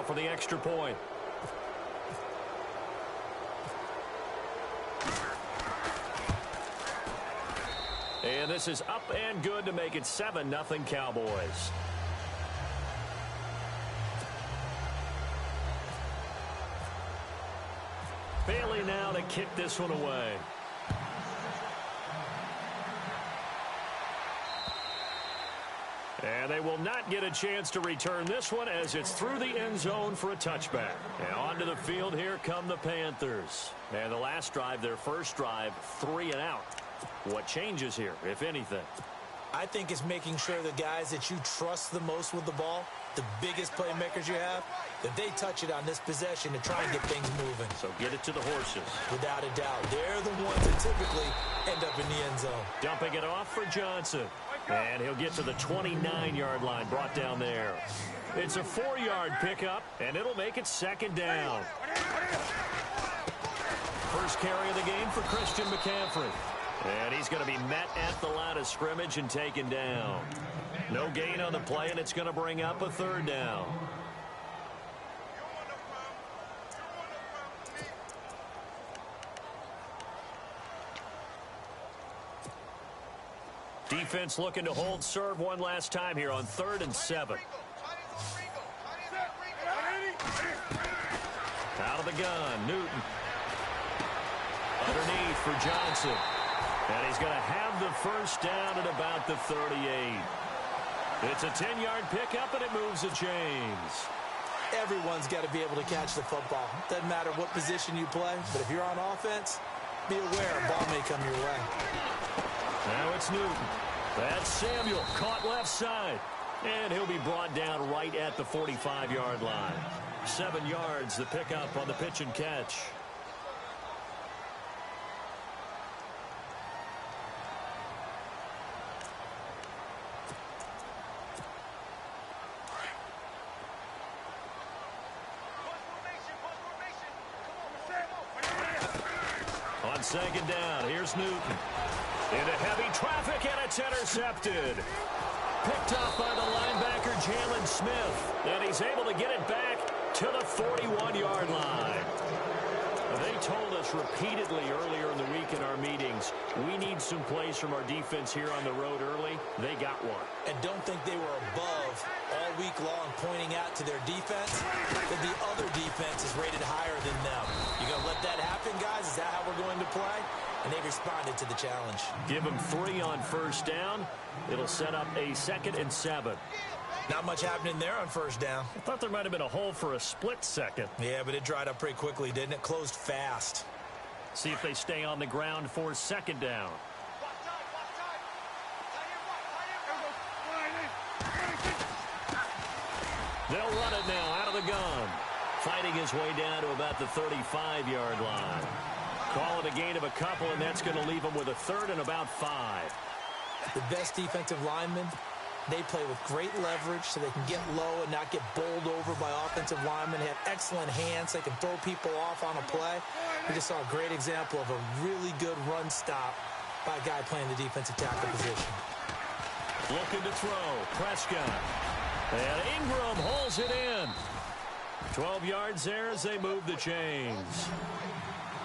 for the extra point. And this is up and good to make it 7-0 Cowboys. Bailey now to kick this one away. And they will not get a chance to return this one as it's through the end zone for a touchback. And onto the field, here come the Panthers. And the last drive, their first drive, 3 and out. What changes here, if anything? I think it's making sure the guys that you trust the most with the ball, the biggest playmakers you have, that they touch it on this possession to try and get things moving. So get it to the horses. Without a doubt. They're the ones that typically end up in the end zone. Dumping it off for Johnson. And he'll get to the 29-yard line, brought down there. It's a 4-yard pickup, and it'll make it 2nd down. First carry of the game for Christian McCaffrey. And he's going to be met at the line of scrimmage and taken down. No gain on the play, and it's going to bring up a 3rd down. Defense looking to hold serve one last time here on 3rd and 7. Out of the gun, Newton. Underneath for Johnson. And he's going to have the first down at about the 38. It's a 10-yard pickup, and it moves the chains. Everyone's got to be able to catch the football. Doesn't matter what position you play, but if you're on offense, be aware a ball may come your way. Now it's Newton. That's Samuel, caught left side. And he'll be brought down right at the 45-yard line. 7 yards, the pickup on the pitch and catch. On 2nd down, here's Newton. Into heavy traffic, and it's intercepted. Picked up by the linebacker, Jalen Smith. And he's able to get it back to the 41-yard line. They told us repeatedly earlier in the week in our meetings, we need some plays from our defense here on the road early. They got one. And don't think they were above all week long pointing out to their defense that the other defense is rated higher than them. You going to let that happen, guys? Is that how we're going to play? And they responded to the challenge. Give them 3 on first down. It'll set up a 2nd and 7. Not much happening there on first down. I thought there might have been a hole for a split second. Yeah, but it dried up pretty quickly, didn't it? Closed fast. See if they stay on the ground for 2nd down. They'll run it now out of the gun. Fighting his way down to about the 35-yard line. Call it a gain of a couple, and that's going to leave him with a 3rd and about 5. The best defensive linemen, they play with great leverage so they can get low and not get bowled over by offensive linemen. They have excellent hands. They can throw people off on a play. We just saw a great example of a really good run stop by a guy playing the defensive tackle position. Looking to throw. Prescott. And Ingram holds it in. 12 yards there as they move the chains.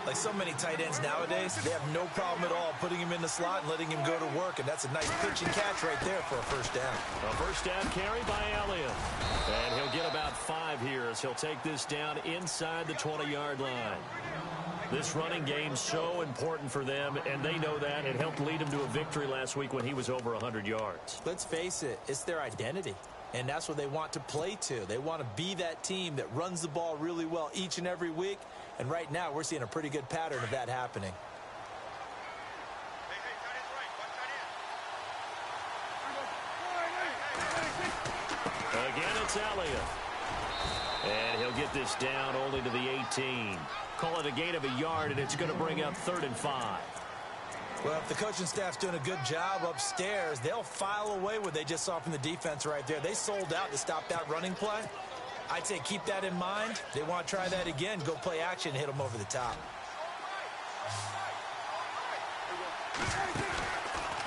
Like so many tight ends nowadays, they have no problem at all putting him in the slot and letting him go to work. And that's a nice pitch and catch right there for a first down. A first down carry by Elliott. And he'll get about 5 here as he'll take this down inside the 20-yard line. This running game's so important for them, and they know that. It helped lead them to a victory last week when he was over 100 yards. Let's face it, it's their identity. And that's what they want to play to. They want to be that team that runs the ball really well each and every week. And right now, we're seeing a pretty good pattern of that happening. Again, it's Elliott. And he'll get this down only to the 18. Call it a gain of a yard, and it's going to bring up 3rd and 5. Well, if the coaching staff's doing a good job upstairs, they'll file away what they just saw from the defense right there. They sold out to stop that running play. I'd say keep that in mind. They want to try that again. Go play action and hit them over the top.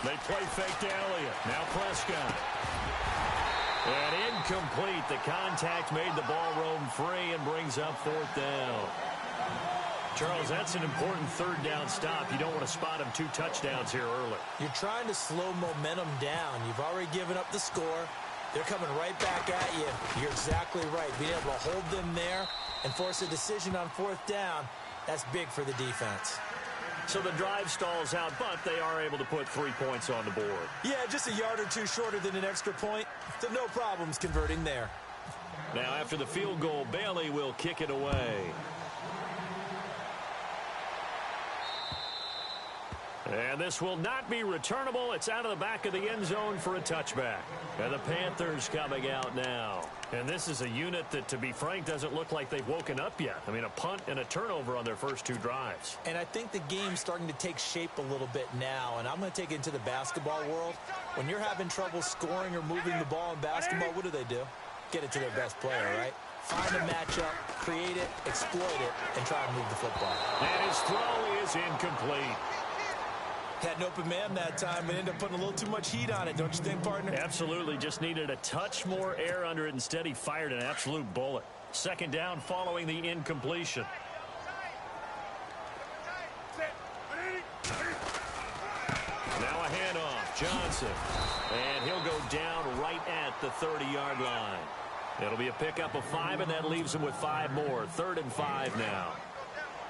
They play fake to Elliott. Now Prescott. And incomplete. The contact made the ball roam free and brings up fourth down. Charles, that's an important third down stop. You don't want to spot him 2 touchdowns here early. You're trying to slow momentum down. You've already given up the score. They're coming right back at you. You're exactly right. Being able to hold them there and force a decision on fourth down, that's big for the defense. So the drive stalls out, but they are able to put 3 points on the board. Yeah, just a yard or two shorter than an extra point, so no problems converting there. Now after the field goal, Bailey will kick it away. And this will not be returnable. It's out of the back of the end zone for a touchback. And the Panthers coming out now. And this is a unit that, to be frank, doesn't look like they've woken up yet. I mean, a punt and a turnover on their first 2 drives. And I think the game's starting to take shape a little bit now. And I'm going to take it into the basketball world. When you're having trouble scoring or moving the ball in basketball, what do? Get it to their best player, right? Find a matchup, create it, exploit it, and try and move the football. And his throw is incomplete. Had an open man that time and ended up putting a little too much heat on it, don't you think, partner? Absolutely. Just needed a touch more air under it. Instead, he fired an absolute bullet. Second down following the incompletion. Now a handoff. Johnson. And he'll go down right at the 30-yard line. It'll be a pickup of 5, and that leaves him with 5 more. 3rd and 5 now.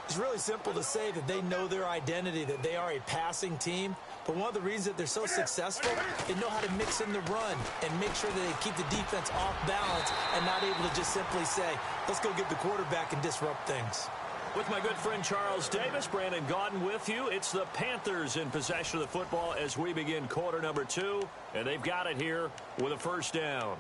It's really simple to say that they know their identity, that they are a passing team. But one of the reasons that they're so successful, they know how to mix in the run and make sure that they keep the defense off balance and not able to just simply say, let's go get the quarterback and disrupt things. With my good friend Charles Davis, Brandon Gaudin with you. It's the Panthers in possession of the football as we begin quarter number 2. And they've got it here with a first down.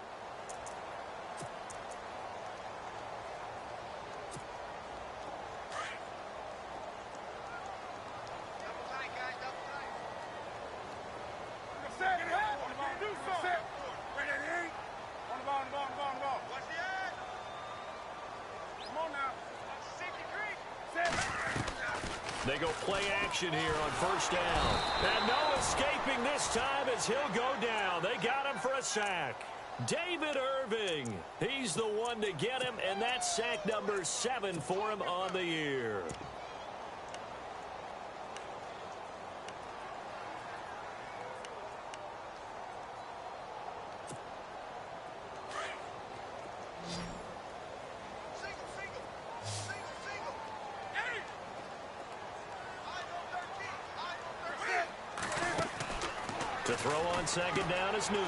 They go play action here on first down. And no escaping this time as he'll go down. They got him for a sack. David Irving. He's the one to get him, and that's sack number 7 for him on the year. To throw on second down is Newton.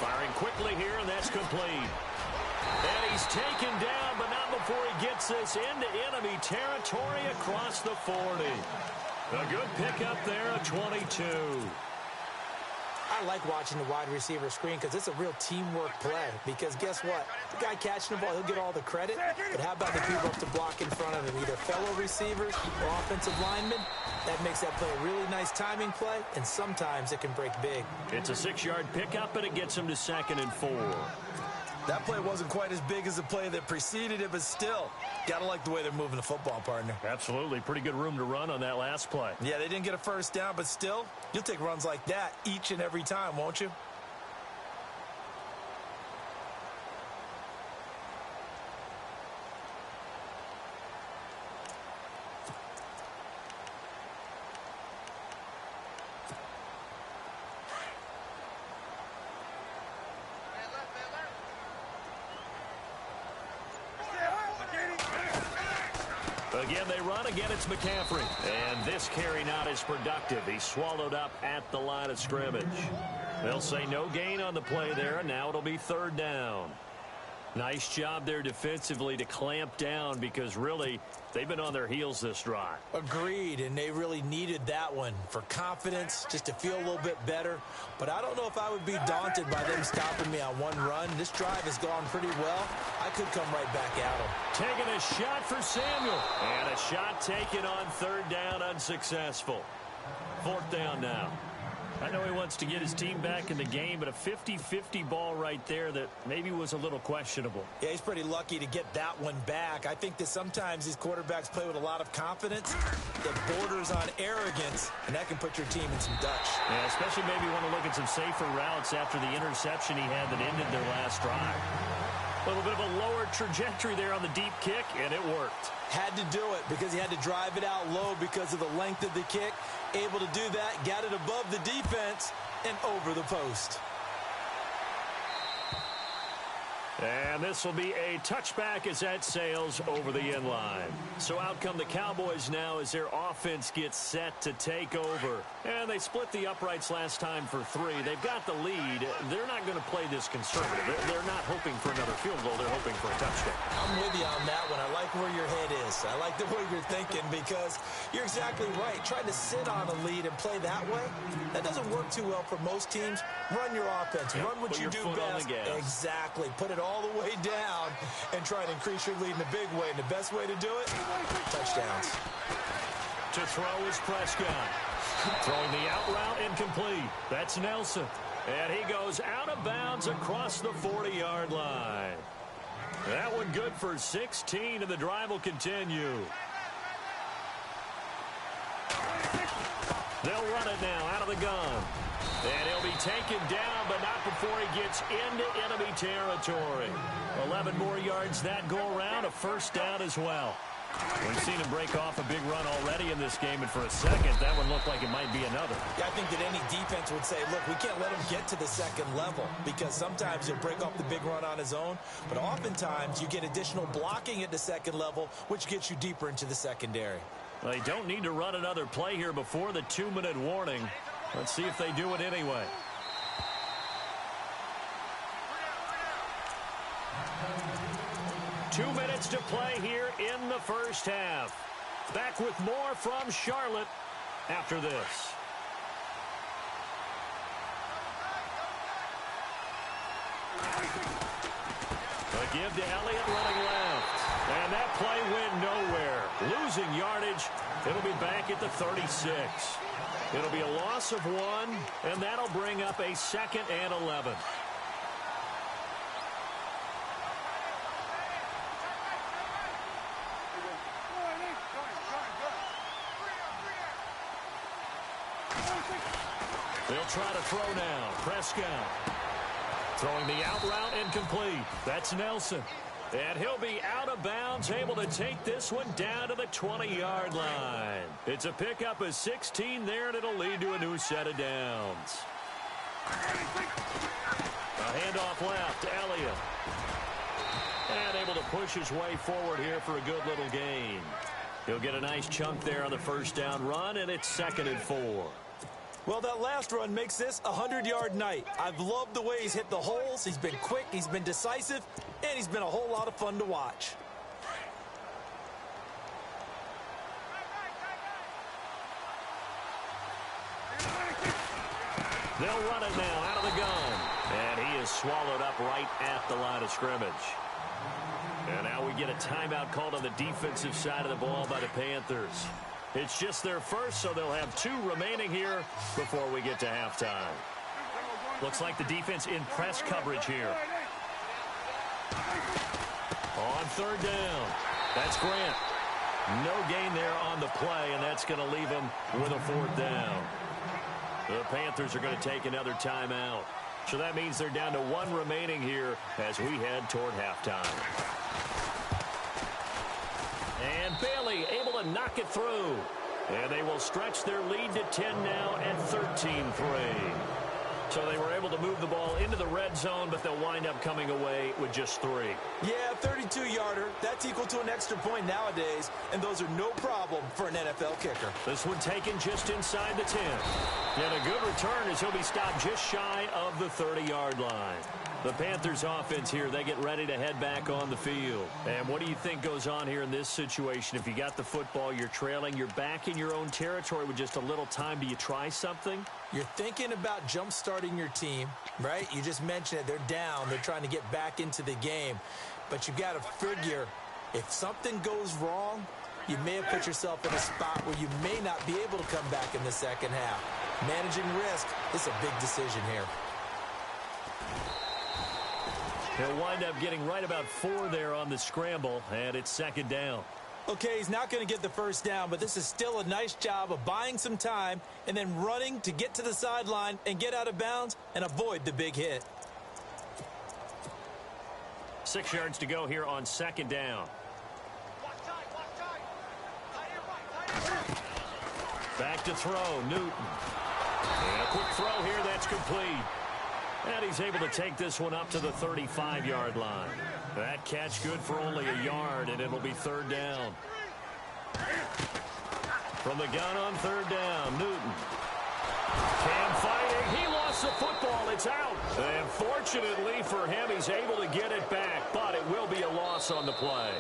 Firing quickly here, and that's complete. And he's taken down, but not before he gets this into enemy territory across the 40. A good pickup there, a 22. I like watching the wide receiver screen because it's a real teamwork play. Because guess what? The guy catching the ball, he'll get all the credit. But how about the people up to block in front of him? Either fellow receivers or offensive linemen. That makes that play a really nice timing play, and sometimes it can break big. It's a 6-yard pickup, and it gets him to 2nd and 4. That play wasn't quite as big as the play that preceded it, but still, gotta like the way they're moving the football, partner. Absolutely. Pretty good room to run on that last play. Yeah, they didn't get a first down, but still, you'll take runs like that each and every time, won't you? Again, they run. Again, it's McCaffrey. And this carry not as productive. He's swallowed up at the line of scrimmage. They'll say no gain on the play there, and now it'll be 3rd down. Nice job there defensively to clamp down because, really, they've been on their heels this drive. Agreed, and they really needed that one for confidence, just to feel a little bit better. But I don't know if I would be daunted by them stopping me on one run. This drive has gone pretty well. I could come right back at them. Taking a shot for Samuel. And a shot taken on 3rd down, unsuccessful. 4th down now. I know he wants to get his team back in the game, but a 50-50 ball right there that maybe was a little questionable. Yeah, he's pretty lucky to get that one back. I think that sometimes these quarterbacks play with a lot of confidence that borders on arrogance, and that can put your team in some Dutch. Yeah, especially maybe want to look at some safer routes after the interception he had that ended their last drive. A little bit of a lower trajectory there on the deep kick, and it worked. Had to do it because he had to drive it out low because of the length of the kick. Able to do that, got it above the defense and over the post. And this will be a touchback as that sails over the end line. So out come the Cowboys now as their offense gets set to take over. And they split the uprights last time for 3. They've got the lead. They're not going to play this conservative. They're not hoping for another field goal. They're hoping for a touchdown. I'm with you on that one. I like where your head is. I like the way you're thinking because you're exactly right. Trying to sit on a lead and play that way, that doesn't work too well for most teams. Run your offense. Run what you do best. Exactly. Put it all the way down and try to increase your lead in a big way. And the best way to do it, touchdowns. To throw is Prescott. Throwing the out route incomplete. That's Nelson. And he goes out of bounds across the 40-yard line. That one good for 16, and the drive will continue. They'll run it now out of the gun. And he'll be taken down, but not before he gets into enemy territory. 11 more yards that go around, a first down as well. We've seen him break off a big run already in this game, and for a second, that one looked like it might be another. Yeah, I think that any defense would say, look, we can't let him get to the second level because sometimes he'll break off the big run on his own, but oftentimes you get additional blocking at the second level, which gets you deeper into the secondary. Well, they don't need to run another play here before the 2-minute warning. Let's see if they do it anyway. Two minutes to play here in the first half. Back with more from Charlotte after this. A give to Elliott running left. And that play went nowhere. Losing yardage. It'll be back at the 36. It'll be a loss of 1, and that'll bring up a 2nd and 11. They'll try to throw now. Prescott. Throwing the out route incomplete. That's Nelson. And he'll be out of bounds, able to take this one down to the 20-yard line. It's a pickup of 16 there, and it'll lead to a new set of downs. A handoff left to Elliott. And able to push his way forward here for a good little gain. He'll get a nice chunk there on the first down run, and it's 2nd and 4. Well, that last run makes this a 100-yard night. I've loved the way he's hit the holes. He's been quick, he's been decisive, and he's been a whole lot of fun to watch. They'll run it now out of the gun. And he is swallowed up right at the line of scrimmage. And now we get a timeout called on the defensive side of the ball by the Panthers. It's just their first, so they'll have 2 remaining here before we get to halftime. Looks like the defense in press coverage here. On 3rd down, that's Grant. No gain there on the play, and that's going to leave him with a 4th down. The Panthers are going to take another timeout. So that means they're down to 1 remaining here as we head toward halftime. And Bailey able to knock it through. And they will stretch their lead to 10 now at 13-3. So they were able to move the ball into the red zone, but they'll wind up coming away with just 3. Yeah, 32-yarder. That's equal to an extra point nowadays, and those are no problem for an NFL kicker. This one taken just inside the 10. And a good return as he'll be stopped just shy of the 30-yard line. The Panthers offense here, they get ready to head back on the field. And what do you think goes on here in this situation? If you got the football, you're trailing, you're back in your own territory with just a little time. Do you try something? You're thinking about jump-starting your team, right? You just mentioned it. They're down. They're trying to get back into the game. But you got to figure if something goes wrong, you may have put yourself in a spot where you may not be able to come back in the second half. Managing risk is a big decision here. He'll wind up getting right about 4 there on the scramble, and it's 2nd down. Okay, he's not going to get the first down, but this is still a nice job of buying some time and then running to get to the sideline and get out of bounds and avoid the big hit. 6 yards to go here on second down. Back to throw, Newton. And a quick throw here, that's complete. And he's able to take this one up to the 35-yard line. That catch good for only a yard, and it'll be third down. From the gun on third down, Newton. Cam fighting. He lost the football. It's out. And fortunately for him, he's able to get it back, but it will be a loss on the play.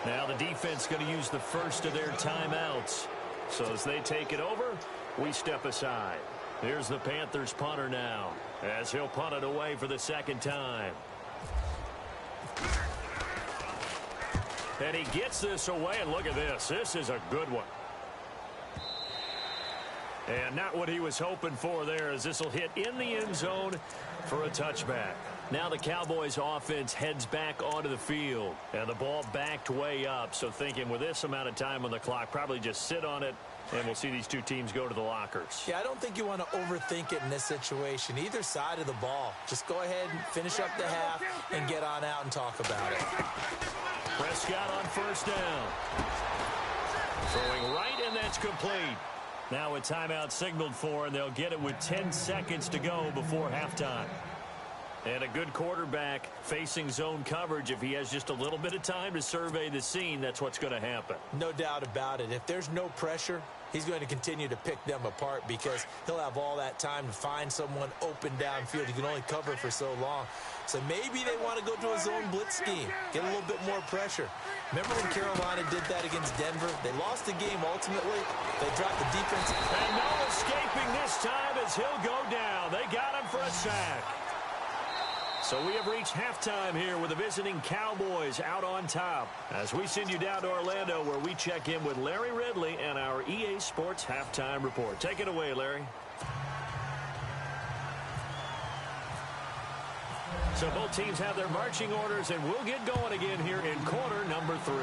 Now the defense going to use the first of their timeouts. So as they take it over, we step aside. Here's the Panthers punter now, as he'll punt it away for the second time. And he gets this away, and look at this. This is a good one. And not what he was hoping for there, as this will hit in the end zone for a touchback. Now the Cowboys offense heads back onto the field, and the ball backed way up. So thinking with this amount of time on the clock, probably just sit on it, and we'll see these two teams go to the lockers. Yeah, I don't think you want to overthink it in this situation. Either side of the ball. Just go ahead and finish up the half and get on out and talk about it. Prescott on first down. Throwing right, and that's complete. Now a timeout signaled for, and they'll get it with 10 seconds to go before halftime. And a good quarterback facing zone coverage. If he has just a little bit of time to survey the scene, that's what's going to happen. No doubt about it. If there's no pressure, he's going to continue to pick them apart because he'll have all that time to find someone open downfield. He can only cover for so long. So maybe they want to go to a zone blitz scheme, get a little bit more pressure. Remember when Carolina did that against Denver? They lost the game ultimately. They dropped the defense. And no escaping this time as he'll go down. They got him for a sack. So we have reached halftime here with the visiting Cowboys out on top. As we send you down to Orlando, where we check in with Larry Ridley and our EA Sports Halftime Report. Take it away, Larry. So both teams have their marching orders, and we'll get going again here in quarter number 3.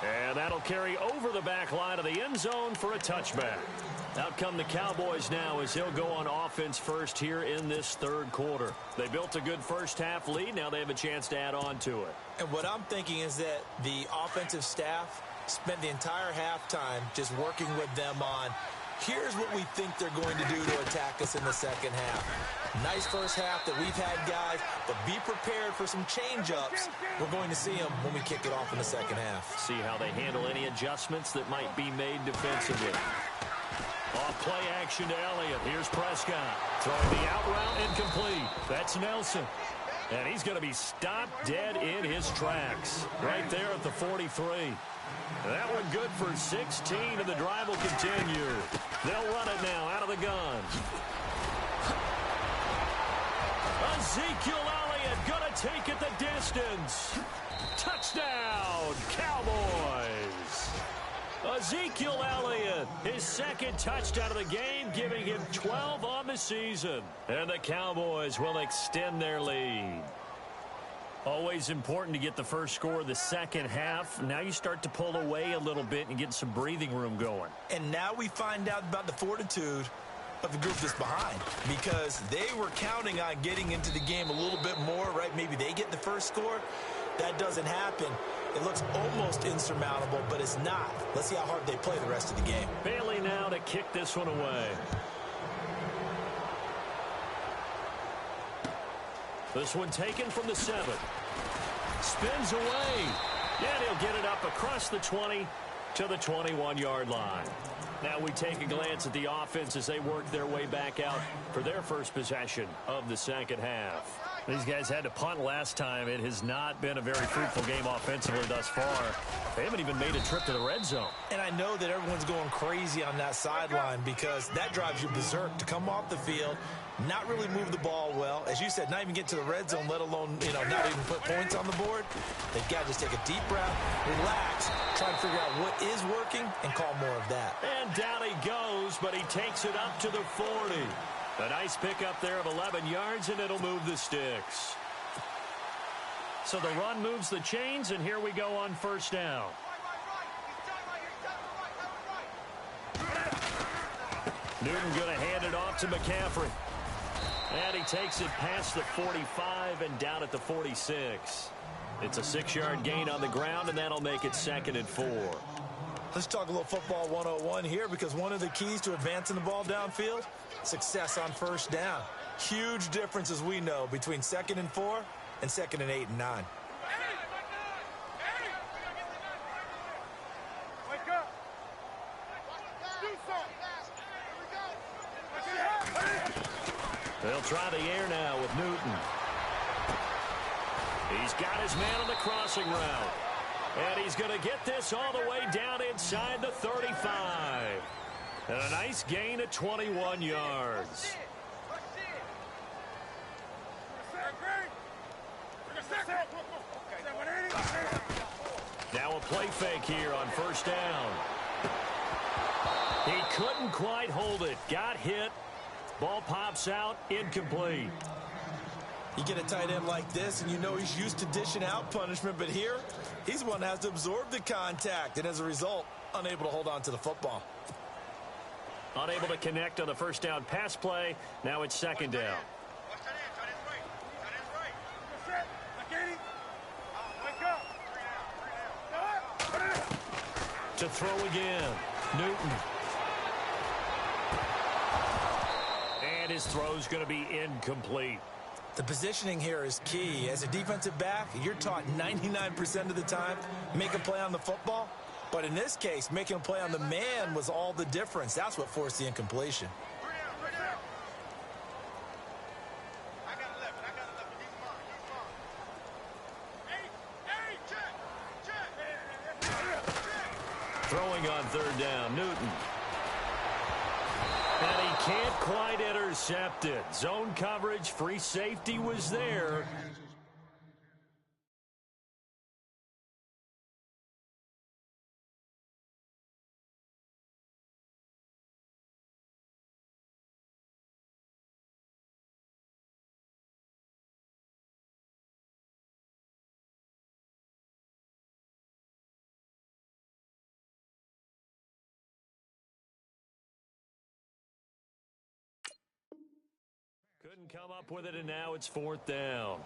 And that'll carry over the back line of the end zone for a touchback. Out come the Cowboys now as he'll go on offense first here in this third quarter. They built a good first half lead. Now they have a chance to add on to it. And what I'm thinking is that the offensive staff spent the entire halftime just working with them on, here's what we think they're going to do to attack us in the second half. Nice first half that we've had, guys, but be prepared for some change-ups. We're going to see them when we kick it off in the second half. See how they handle any adjustments that might be made defensively. Off play action to Elliott. Here's Prescott. Throwing the out route incomplete. That's Nelson. And he's going to be stopped dead in his tracks. Right there at the 43. That one good for 16, and the drive will continue. They'll run it now out of the gun. Ezekiel Elliott going to take it the distance. Touchdown, Cowboys. Ezekiel Elliott, his second touchdown of the game, giving him 12 on the season. And the Cowboys will extend their lead. Always important to get the first score of the second half. Now you start to pull away a little bit and get some breathing room going. And now we find out about the fortitude of the group that's behind, because they were counting on getting into the game a little bit more, right? Maybe they get the first score. That doesn't happen. It looks almost insurmountable, but it's not. Let's see how hard they play the rest of the game. Bailey now to kick this one away. This one taken from the 7. Spins away. And he'll get it up across the 20 to the 21-yard line. Now we take a glance at the offense as they work their way back out for their first possession of the second half. These guys had to punt last time. It has not been a very fruitful game offensively thus far. They haven't even made a trip to the red zone. And I know that everyone's going crazy on that sideline because that drives you berserk to come off the field, not really move the ball well. As you said, not even get to the red zone, let alone, not even put points on the board. They've got to just take a deep breath, relax, try to figure out what is working, and call more of that. And down he goes, but he takes it up to the 40. A nice pickup there of 11 yards, and it'll move the sticks. So the run moves the chains, and here we go on first down. Newton going to hand it off to McCaffrey. And he takes it past the 45 and down at the 46. It's a 6-yard gain on the ground, and that'll make it 2nd and 4. Let's talk a little football 101 here, because one of the keys to advancing the ball downfield, success on first down. Huge difference, as we know, between 2nd and 4 and 2nd and 8 and 9. They'll try the air now with Newton. He's got his man on the crossing route. And he's going to get this all the way down inside the 35. And a nice gain of 21 yards. Now a play fake here on first down. He couldn't quite hold it. Got hit. Ball pops out, incomplete. You get a tight end like this, and you know he's used to dishing out punishment, but here, he's the one that has to absorb the contact, and as a result, unable to hold on to the football. Unable to connect on the first down pass play. Now it's 2nd down. To throw again, Newton. And his throw's going to be incomplete. The positioning here is key. As a defensive back, you're taught 99% of the time, make a play on the football. But in this case, making a play on the man was all the difference. That's what forced the incompletion. Throwing on 3rd down, Newton. And he can't quite intercept it. Zone coverage, free safety was there. Couldn't come up with it, and now it's 4th down.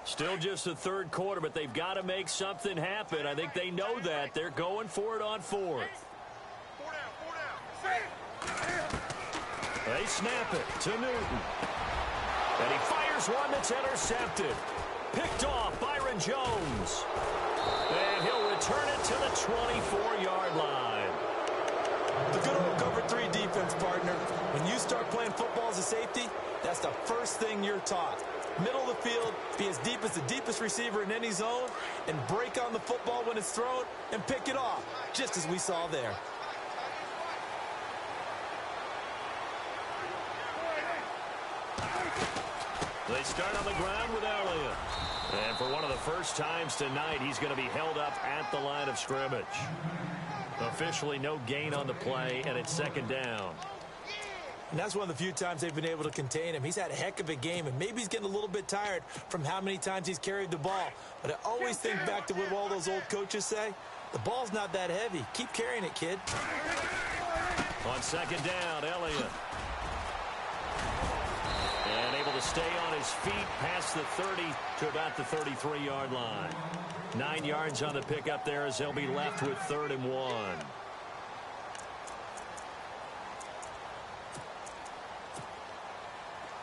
Still just the 3rd quarter, but they've got to make something happen. I think they know that. They're going for it on 4th. They snap it to Newton. And he fires one that's intercepted. Picked off Byron Jones. And he'll return it to the 24-yard line. The good old cover 3 defense, partner. When you start playing football as a safety, that's the first thing you're taught. Middle of the field, be as deep as the deepest receiver in any zone, and break on the football when it's thrown and pick it off, just as we saw there. They start on the ground with Elliott. And for one of the first times tonight, he's going to be held up at the line of scrimmage. Officially no gain on the play, and it's 2nd down. And that's one of the few times they've been able to contain him. He's had a heck of a game, and maybe he's getting a little bit tired from how many times he's carried the ball. But I always think back to what all those old coaches say. The ball's not that heavy. Keep carrying it, kid. On 2nd down, Elliott. And able to stay on his feet past the 30 to about the 33-yard line. 9 yards on the pickup there as they'll be left with 3rd and 1.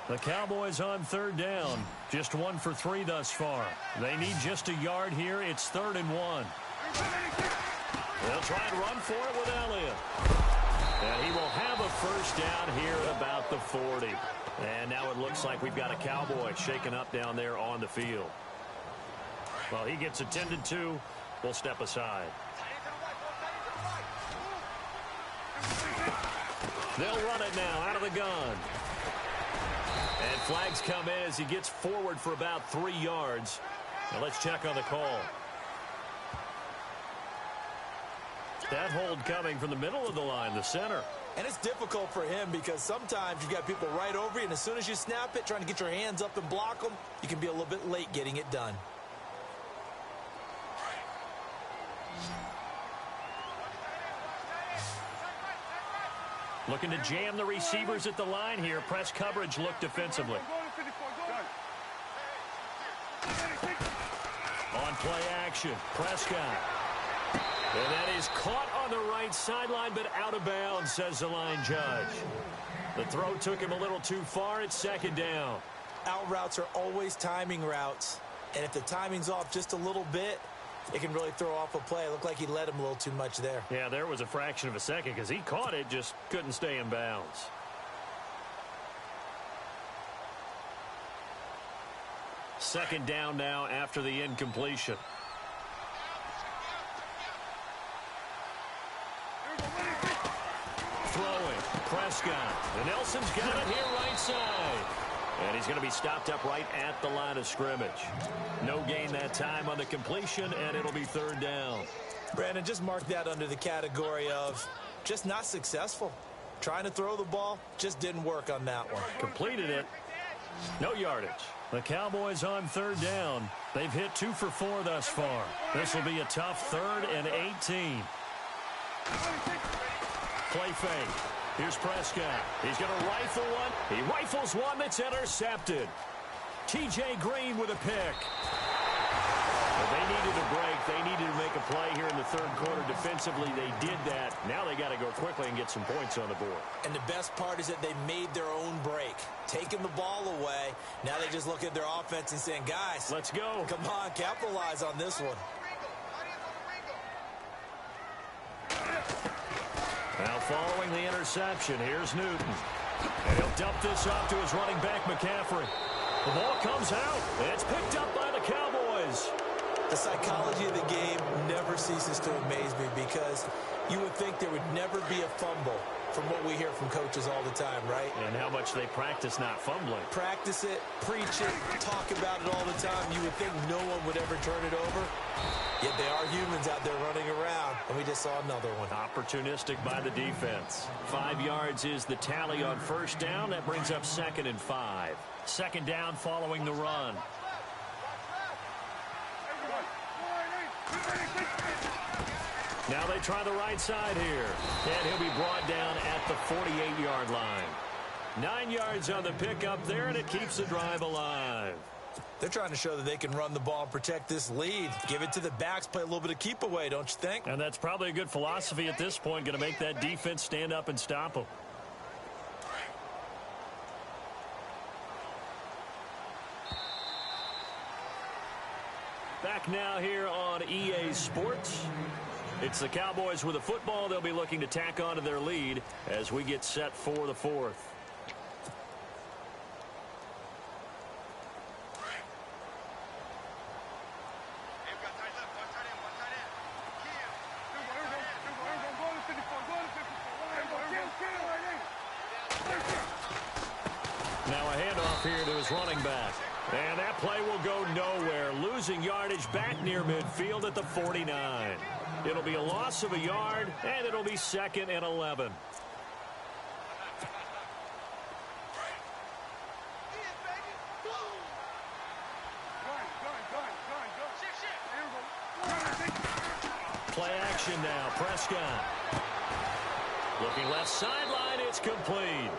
The Cowboys on 3rd down. Just 1 for 3 thus far. They need just a yard here. It's 3rd and 1. They'll try and run for it with Elliott. And he will have a first down here at about the 40. And now it looks like we've got a Cowboy shaken up down there on the field. Well, he gets attended to. We'll step aside. They'll run it now out of the gun. And flags come in as he gets forward for about 3 yards. Now let's check on the call. That hold coming from the middle of the line, the center. And it's difficult for him because sometimes you've got people right over you, and as soon as you snap it, trying to get your hands up and block them, you can be a little bit late getting it done. Looking to jam the receivers at the line here. Press coverage look defensively. On play action, Prescott. And that is caught on the right sideline, but out of bounds, says the line judge. The throw took him a little too far. It's second down. Out routes are always timing routes. And if the timing's off just a little bit, it can really throw off a play. It looked like he led him a little too much there. Yeah, there was a fraction of a second because he caught it, just couldn't stay in bounds. Second down now after the incompletion. Throwing, Prescott. And Nelson's got it here right side. And he's going to be stopped up right at the line of scrimmage. No gain that time on the completion, and it'll be third down. Brandon, just mark that under the category of just not successful. Trying to throw the ball, just didn't work on that one. Completed it. No yardage. The Cowboys on third down. They've hit 2 for 4 thus far. This will be a tough 3rd and 18. Play fake. Here's Prescott. He's going to rifle one. He rifles one that's intercepted. T.J. Green with a pick. Well, they needed a break. They needed to make a play here in the third quarter. Defensively, they did that. Now they got to go quickly and get some points on the board. And the best part is that they made their own break. Taking the ball away. Now they just look at their offense and saying, guys, let's go. Come on, capitalize on this one. Now following the interception, here's Newton. And he'll dump this off to his running back, McCaffrey. The ball comes out, and it's picked up by the Cowboys. The psychology of the game never ceases to amaze me because you would think there would never be a fumble from what we hear from coaches all the time, right? And how much they practice not fumbling. Practice it, preach it, talk about it all the time. You would think no one would ever turn it over. Yet they are humans out there running around, and we just saw another one. Opportunistic by the defense. 5 yards is the tally on first down. That brings up 2nd and 5. Second down following the run. Now they try the right side here. And he'll be brought down at the 48-yard line. 9 yards on the pickup there, and it keeps the drive alive. They're trying to show that they can run the ball and protect this lead. Give it to the backs, play a little bit of keep away, don't you think? And that's probably a good philosophy at this point, going to make that defense stand up and stop them. Back now here on EA Sports. It's the Cowboys with a football. They'll be looking to tack on to their lead as we get set for the 4th. Now a handoff here to his running back. And that play will go nowhere. Losing yardage back near midfield at the 49. It'll be a loss of a yard, and it'll be 2nd and 11. Play action now. Prescott. Looking left sideline. It's complete.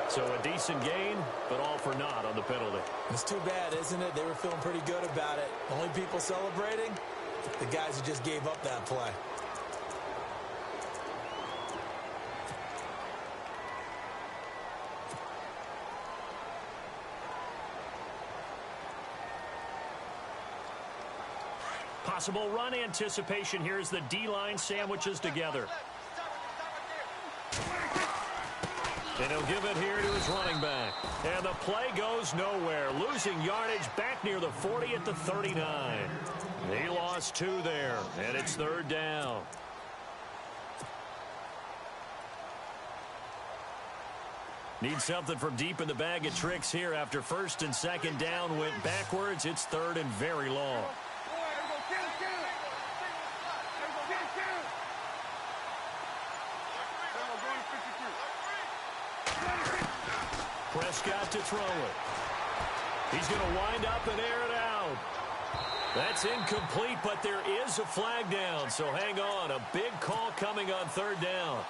So a decent gain, but all for naught on the penalty. It's too bad, isn't it? They were feeling pretty good about it. Only people celebrating, the guys who just gave up that play. Possible run anticipation. Here's the D-line sandwiches together. And he'll give it here to his running back. And the play goes nowhere. Losing yardage back near the 40 at the 39. He lost 2 there, and it's 3rd down. Need something from deep in the bag of tricks here after 1st and 2nd down went backwards. It's 3rd and very long. Prescott to throw it. He's going to wind up and air it out. That's incomplete, but there is a flag down, so hang on. A big call coming on third down.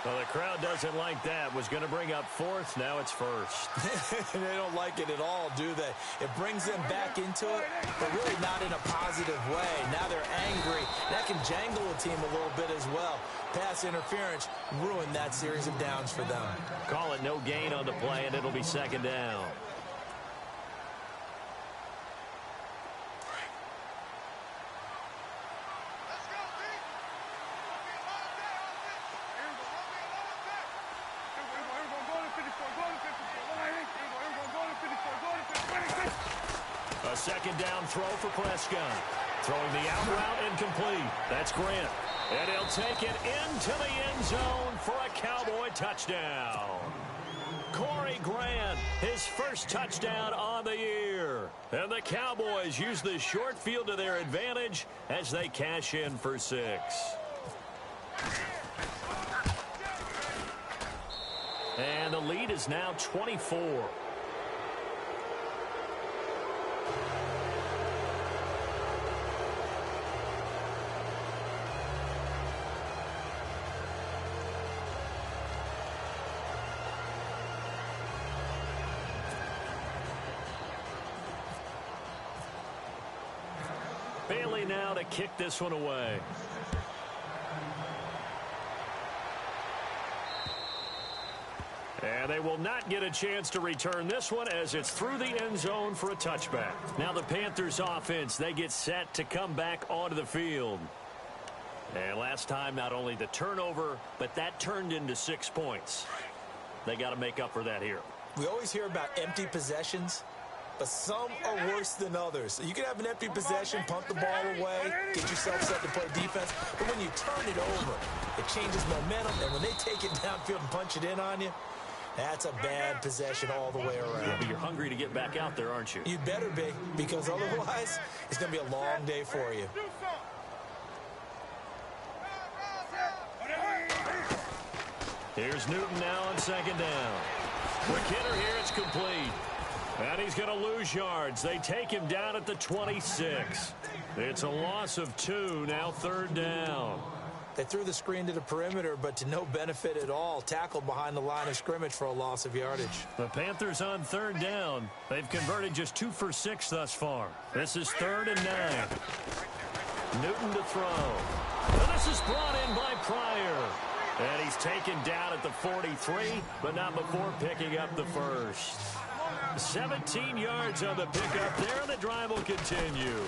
Well, the crowd doesn't like that. Was going to bring up fourth. Now it's first. They don't like it at all, do they? It brings them back into it, but really not in a positive way. Now they're angry. That can jangle a team a little bit as well. Pass interference ruined that series of downs for them. Call it no gain on the play, and it'll be second down. A second down throw for Prescott. Throwing the out route incomplete. That's Grant. And he'll take it into the end zone for a Cowboy touchdown. Corey Grant, his first touchdown on the year. And the Cowboys use the short field to their advantage as they cash in for 6. And the lead is now 24. Bailey now to kick this one away. And they will not get a chance to return this one as it's through the end zone for a touchback. Now the Panthers offense, they get set to come back onto the field. And last time, not only the turnover, but that turned into 6 points. They got to make up for that here. We always hear about empty possessions, but some are worse than others. You can have an empty possession, punt the ball away, get yourself set to play defense, but when you turn it over, it changes momentum, and when they take it downfield and punch it in on you, that's a bad possession all the way around. Yeah, but you're hungry to get back out there, aren't you? You better be, because otherwise, it's going to be a long day for you. Here's Newton now on second down. Quick hitter here, it's complete. And he's going to lose yards. They take him down at the 26. It's a loss of 2, now third down. They threw the screen to the perimeter, but to no benefit at all. Tackled behind the line of scrimmage for a loss of yardage. The Panthers on third down. They've converted just 2 for 6 thus far. This is 3rd and 9. Newton to throw. And this is brought in by Pryor. And he's taken down at the 43, but not before picking up the first. 17 yards on the pickup there, and the drive will continue.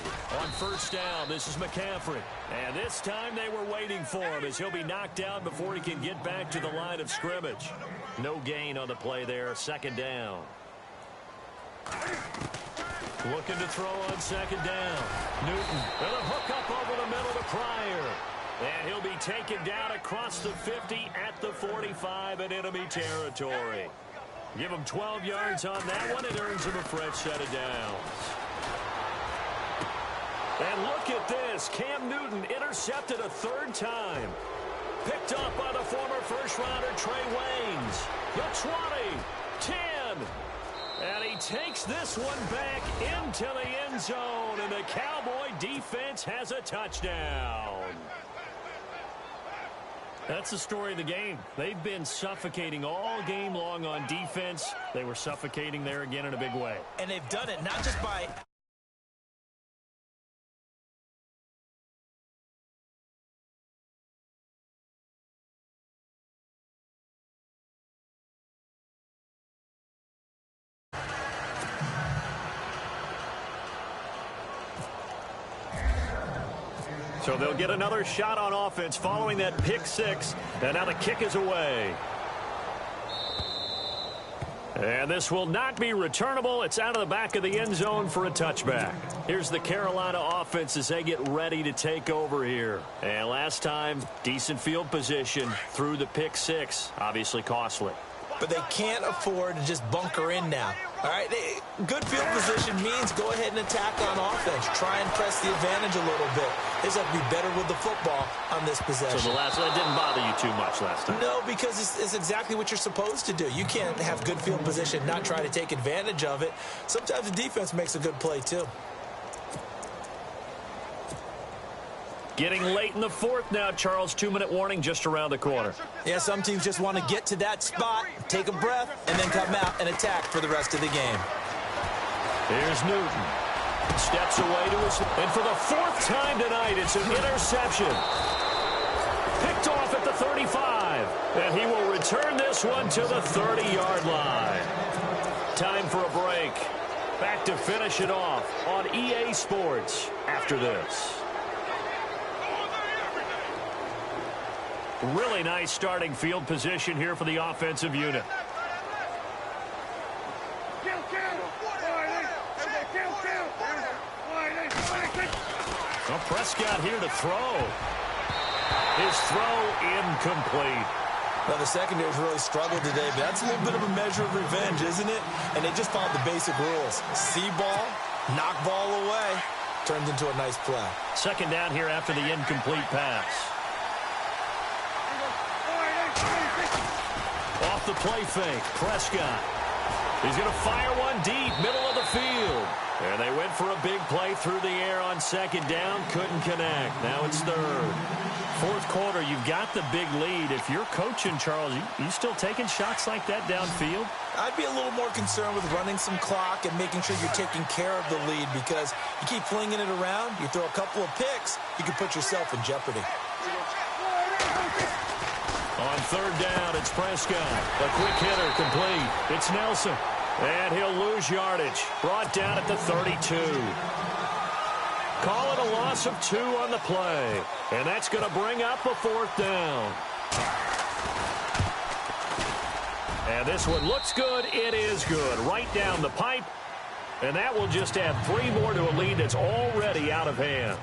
On first down, this is McCaffrey. And this time they were waiting for him as he'll be knocked down before he can get back to the line of scrimmage. No gain on the play there, second down. Looking to throw on second down. Newton, and a hook up over the middle to Pryor. And he'll be taken down across the 50 at the 45 in enemy territory. Give him 12 yards on that one. It earns him a fresh set of downs. And look at this. Cam Newton intercepted a 3rd time. Picked up by the former first-rounder Trey Waynes. The 20, 10. And he takes this one back into the end zone. And the Cowboy defense has a touchdown. That's the story of the game. They've been suffocating all game long on defense. They were suffocating there again in a big way. And they've done it not just by... So they'll get another shot on offense following that pick 6. And now the kick is away. And this will not be returnable. It's out of the back of the end zone for a touchback. Here's the Carolina offense as they get ready to take over here. And last time, decent field position through the pick 6. Obviously costly. But they can't afford to just bunker in now. All right, good field position means go ahead and attack on offense. Try and press the advantage a little bit. They just have to be better with the football on this possession. So that didn't bother you too much last time? No, because it's exactly what you're supposed to do. You can't have good field position, not try to take advantage of it. Sometimes the defense makes a good play, too. Getting late in the fourth now, Charles. 2-minute warning just around the corner. Yeah, some teams just want to get to that spot, take a breath, and then come out and attack for the rest of the game. Here's Newton. Steps away to his... And for the fourth time tonight, it's an interception. Picked off at the 35. And he will return this one to the 30-yard line. Time for a break. Back to finish it off on EA Sports after this. Really nice starting field position here for the offensive unit. Well, Prescott here to throw. His throw incomplete. Well, the secondary's really struggled today, but that's a little bit of a measure of revenge, isn't it? And they just followed the basic rules. See ball, knock ball away. Turns into a nice play. Second down here after the incomplete pass. Off the play fake, Prescott. He's going to fire one deep, middle of the field. And they went for a big play through the air on second down. Couldn't connect. Now it's third. Fourth quarter, you've got the big lead. If you're coaching, Charles, you still taking shots like that downfield? I'd be a little more concerned with running some clock and making sure you're taking care of the lead, because you keep flinging it around, you throw a couple of picks, you can put yourself in jeopardy. On third down, it's Prescott. A quick hitter, complete. It's Nelson. And he'll lose yardage. Brought down at the 32. Call it a loss of 2 on the play. And that's going to bring up a fourth down. And this one looks good. It is good. Right down the pipe. And that will just add 3 more to a lead that's already out of hand.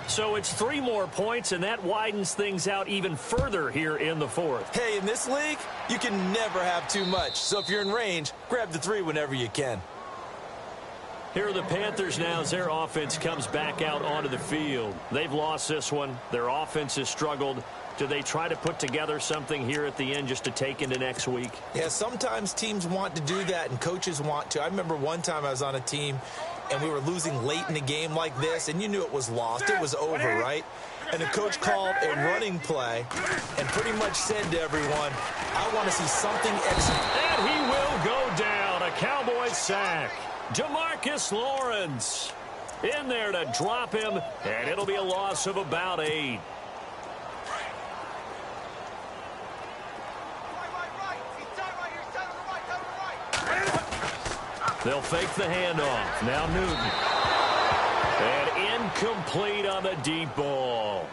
So it's 3 more points, and that widens things out even further here in the fourth. Hey, in this league, you can never have too much. So if you're in range, grab the 3 whenever you can. Here are the Panthers now as their offense comes back out onto the field. They've lost this one. Their offense has struggled. Do they try to put together something here at the end just to take into next week? Yeah, sometimes teams want to do that and coaches want to. I remember one time I was on a team and we were losing late in the game like this, and you knew it was lost. It was over, right? And the coach called a running play and pretty much said to everyone, I want to see something execute. And he will go down. A Cowboy sack. Demarcus Lawrence in there to drop him, and it'll be a loss of about 8. They'll fake the handoff. Now Newton. And incomplete on the deep ball.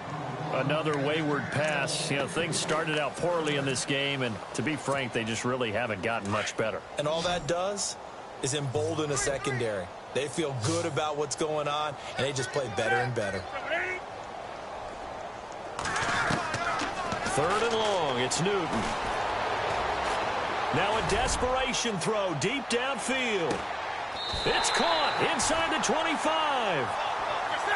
Another wayward pass. You know, things started out poorly in this game, and to be frank, they just really haven't gotten much better. And all that does is embolden a secondary. They feel good about what's going on, and they just play better and better. Third and long. It's Newton. Now a desperation throw deep downfield. It's caught inside the 25.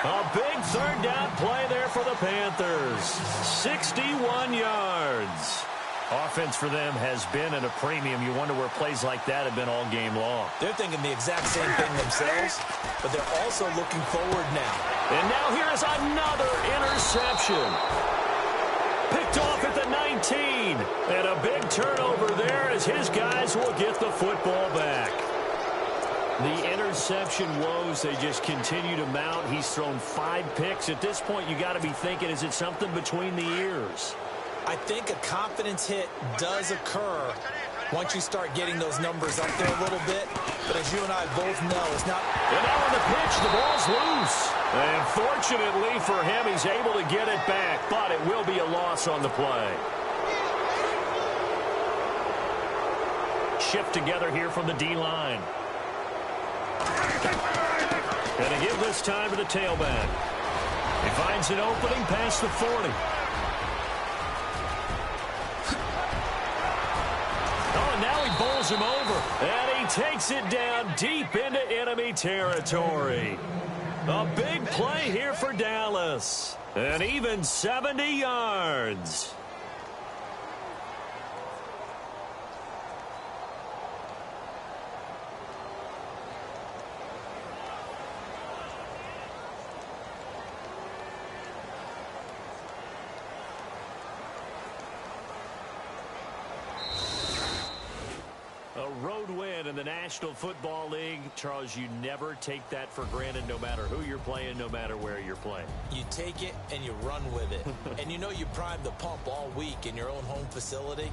A big third down play there for the Panthers. 61 yards. Offense for them has been at a premium. You wonder where plays like that have been all game long. They're thinking the exact same thing themselves, but they're also looking forward now. And now here's another interception. Picked off at the 19. And a big turnover there as his guys will get the football back. The interception woes, they just continue to mount. He's thrown 5 picks. At this point, you got to be thinking, is it something between the ears? I think a confidence hit does occur once you start getting those numbers up there a little bit. But as you and I both know, it's not. And now on the pitch, the ball's loose. And fortunately for him, he's able to get it back. But it will be a loss on the play. Shift together here from the D-line. Going to give this time to the tailback. He finds an opening past the 40. Oh, and now he bowls bowls him over, and he takes it down deep into enemy territory. A big play here for Dallas, and even 70 yards. A road win in the National Football League. Charles, you never take that for granted no matter who you're playing, no matter where you're playing. You take it and you run with it. And you know you primed the pump all week in your own home facility.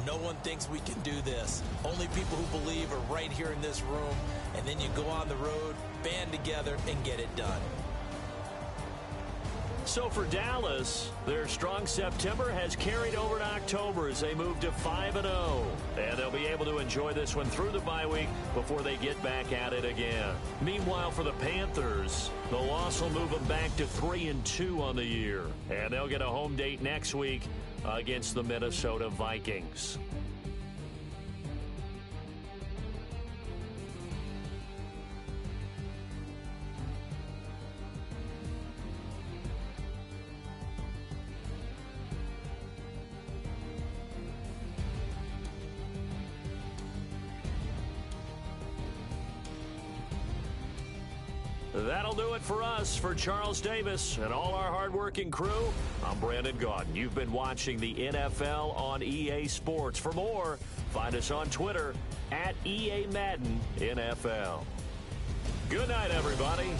No one thinks we can do this. Only people who believe are right here in this room. And then you go on the road, band together, and get it done. So for Dallas, their strong September has carried over to October as they move to 5-0. And they'll be able to enjoy this one through the bye week before they get back at it again. Meanwhile, for the Panthers, the loss will move them back to 3-2 on the year. And they'll get a home date next week against the Minnesota Vikings. That'll do it for us. For Charles Davis and all our hardworking crew, I'm Brandon Gaudin. You've been watching the NFL on EA Sports. For more, find us on Twitter @EA Madden NFL. Good night, everybody.